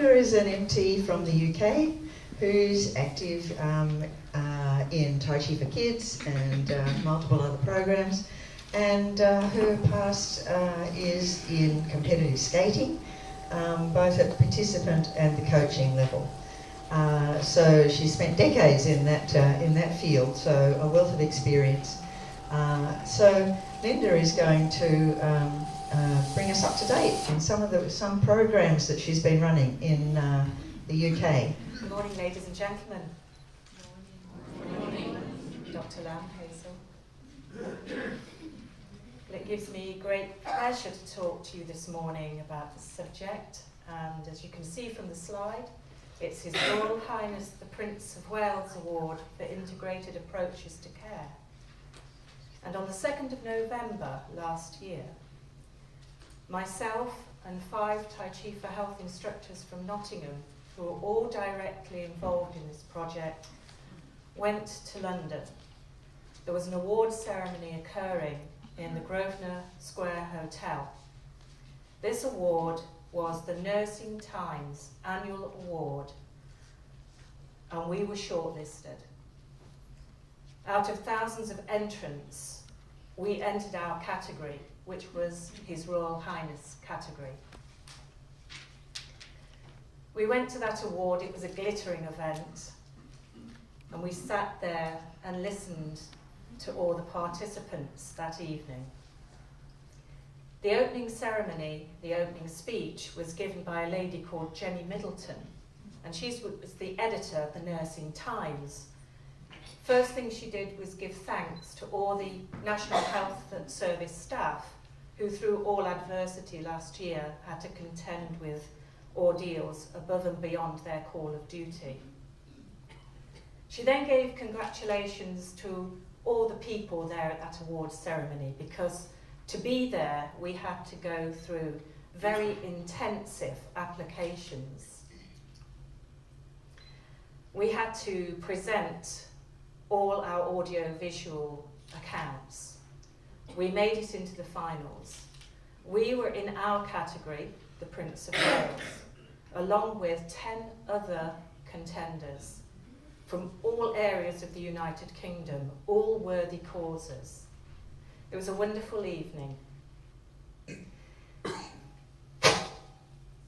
Linda is an MT from the UK who's active in Tai Chi for Kids and multiple other programs, and her past is in competitive skating, both at participant and the coaching level. So she spent decades in that field, so a wealth of experience. So Linda is going to bring us up to date in some programs that she's been running in the UK. Good morning, ladies and gentlemen. Good morning. Dr. Lam, Hazel. It gives me great pleasure to talk to you this morning about the subject, and as you can see from the slide, it's His Royal Highness the Prince of Wales Award for Integrated Approaches to Care. And on the 2nd of November last year, myself and 5 Tai Chi for Health instructors from Nottingham, who are all directly involved in this project, went to London. There was an award ceremony occurring in the Grosvenor Square Hotel. This award was the Nursing Times Annual Award, and we were shortlisted. Out of thousands of entrants, we entered our category, which was His Royal Highness category. We went to that award. It was a glittering event, and we sat there and listened to all the participants that evening. The opening ceremony, the opening speech, was given by a lady called Jenny Middleton, and she was the editor of the Nursing Times. First thing she did was give thanks to all the National Health Service staff who, through all adversity last year, had to contend with ordeals above and beyond their call of duty. She then gave congratulations to all the people there at that awards ceremony, because to be there we had to go through very intensive applications. We had to present all our audio-visual accounts. We made it into the finals. We were in our category, the Prince of Wales, along with 10 other contenders from all areas of the United Kingdom, all worthy causes. It was a wonderful evening.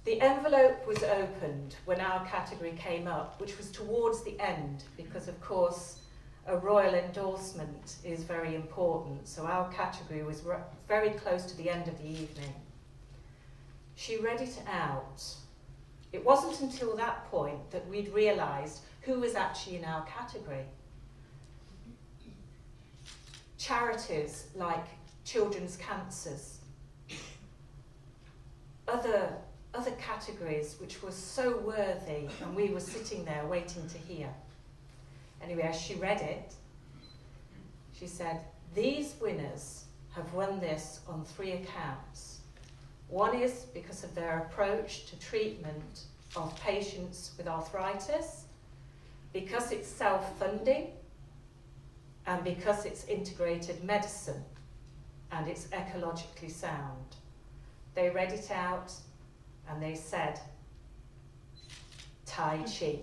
The envelope was opened when our category came up, which was towards the end, because of course a royal endorsement is very important, so our category was very close to the end of the evening. She read it out. It wasn't until that point that we'd realised who was actually in our category. Charities like children's cancers, other categories which were so worthy, and we were sitting there waiting to hear. Anyway, as she read it, she said, "These winners have won this on 3 accounts. One is because of their approach to treatment of patients with arthritis, because it's self-funding, and because it's integrated medicine, and it's ecologically sound." They read it out, and they said, Tai Chi.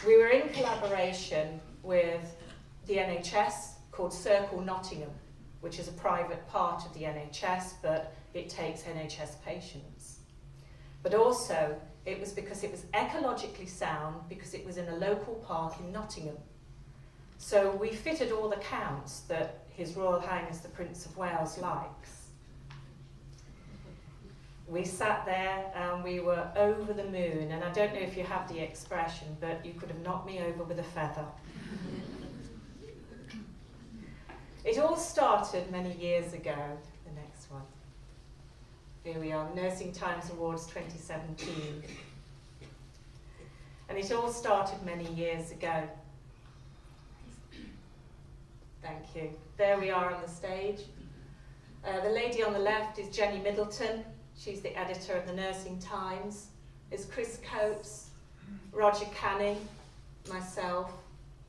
We were in collaboration with the NHS called Circle Nottingham, which is a private part of the NHS, but it takes NHS patients. But also, it was because it was ecologically sound, because it was in a local park in Nottingham. So we fitted all the counts that His Royal Highness the Prince of Wales likes. We sat there and we were over the moon, and I don't know if you have the expression, but you could have knocked me over with a feather. It all started many years ago. The next one. Here we are, Nursing Times Awards 2017. And it all started many years ago. Thank you. There we are on the stage. The lady on the left is Jenny Middleton. She's the editor of the Nursing Times. There's Chris Coates, Roger Canning, myself,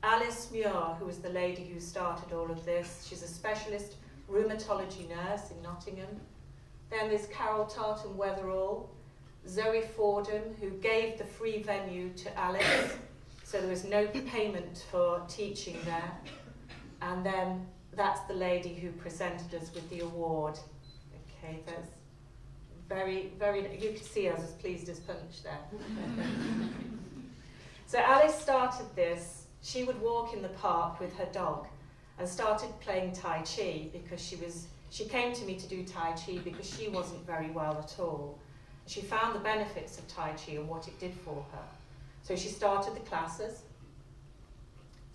Alice Muir, who was the lady who started all of this. She's a specialist rheumatology nurse in Nottingham. Then there's Carol Tartan-Weatherall, Zoe Fordham, who gave the free venue to Alice, so there was no payment for teaching there. And then that's the lady who presented us with the award. Okay, that's very, you could see us as pleased as punch there. So Alice started this. She would walk in the park with her dog and started playing Tai Chi because she came to me to do Tai Chi because she wasn't very well at all. She found the benefits of Tai Chi and what it did for her. So she started the classes.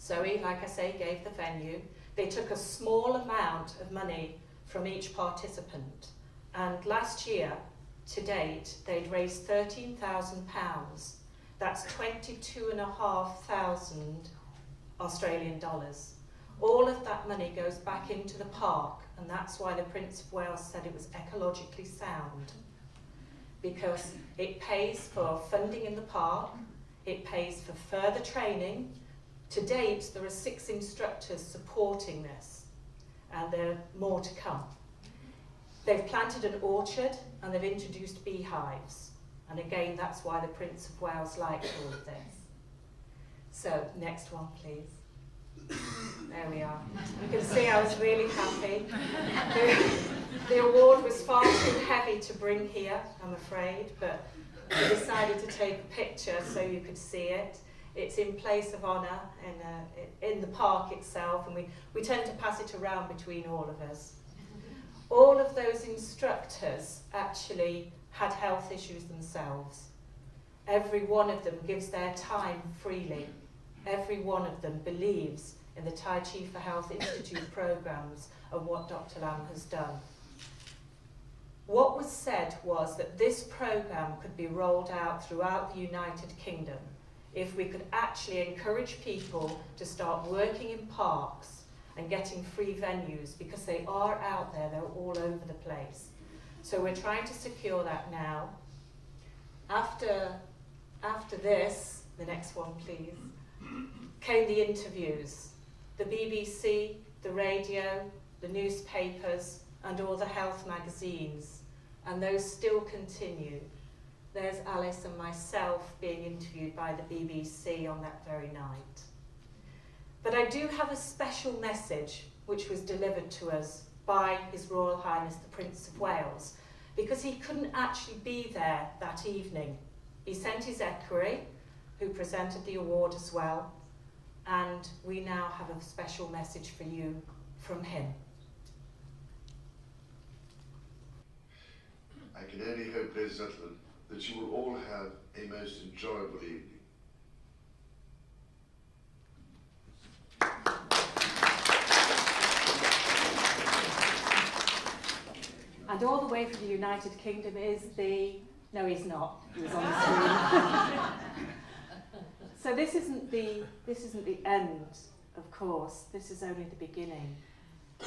Zoe, like I say, gave the venue. They took a small amount of money from each participant. And last year, to date, they'd raised £13,000. That's 22,500 Australian dollars. All of that money goes back into the park, and that's why the Prince of Wales said it was ecologically sound. Because it pays for funding in the park, it pays for further training. To date, there are 6 instructors supporting this, and there are more to come. They've planted an orchard, and they've introduced beehives. And again, that's why the Prince of Wales liked all of this. So, next one, please. There we are. You can see I was really happy. The award was far too heavy to bring here, I'm afraid, but we decided to take a picture so you could see it. It's in place of honour in the park itself, and we tend to pass it around between all of us. All of those instructors actually had health issues themselves. Every one of them gives their time freely. Every one of them believes in the Tai Chi for Health Institute programs and what Dr. Lam has done. What was said was that this program could be rolled out throughout the United Kingdom if we could actually encourage people to start working in parks and getting free venues, because they are out there, they're all over the place. So we're trying to secure that now. After this, the next one please, came the interviews. The BBC, the radio, the newspapers, and all the health magazines, and those still continue. There's Alice and myself being interviewed by the BBC on that very night. But I do have a special message which was delivered to us by His Royal Highness the Prince of Wales, because he couldn't actually be there that evening. He sent his equerry, who presented the award as well, and we now have a special message for you from him. I can only hope, ladies and gentlemen, that you will all have a most enjoyable evening. And all the way from the United Kingdom is no, he's not. He was on the screen. So this isn't the end, of course. This is only the beginning.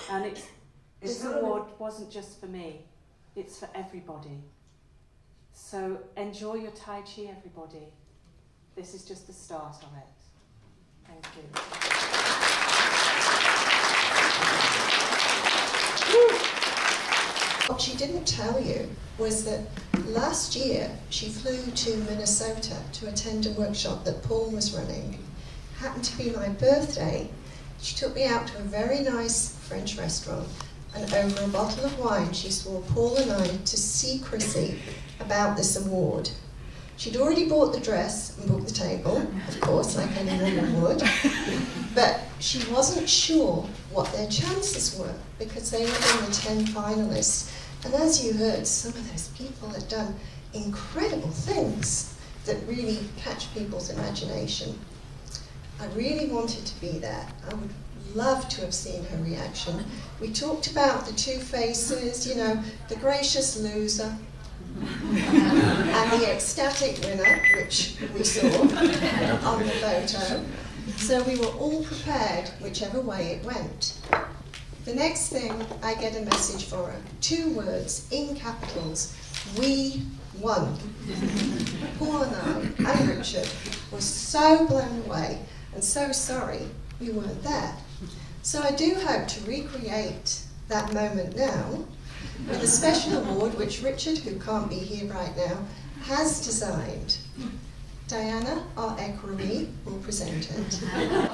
And this award wasn't just for me. It's for everybody. So enjoy your Tai Chi, everybody. This is just the start of it. Thank you. What she didn't tell you was that last year she flew to Minnesota to attend a workshop that Paul was running. Happened to be my birthday. She took me out to a very nice French restaurant, and over a bottle of wine she swore Paul and I to secrecy about this award. She'd already bought the dress and booked the table, of course, like any woman would, but she wasn't sure what their chances were because they were in the 10 finalists. And as you heard, some of those people had done incredible things that really catch people's imagination. I really wanted to be there. I would love to have seen her reaction. We talked about the two faces, you know, the gracious loser and the ecstatic winner, which we saw on the photo. So we were all prepared whichever way it went. The next thing, I get a message for her. 2 words in capitals: we won. Paul and I, and Richard, were so blown away and so sorry we weren't there. So I do hope to recreate that moment now with a special award which Richard, who can't be here right now, has designed. Diana, our equerry, will present it.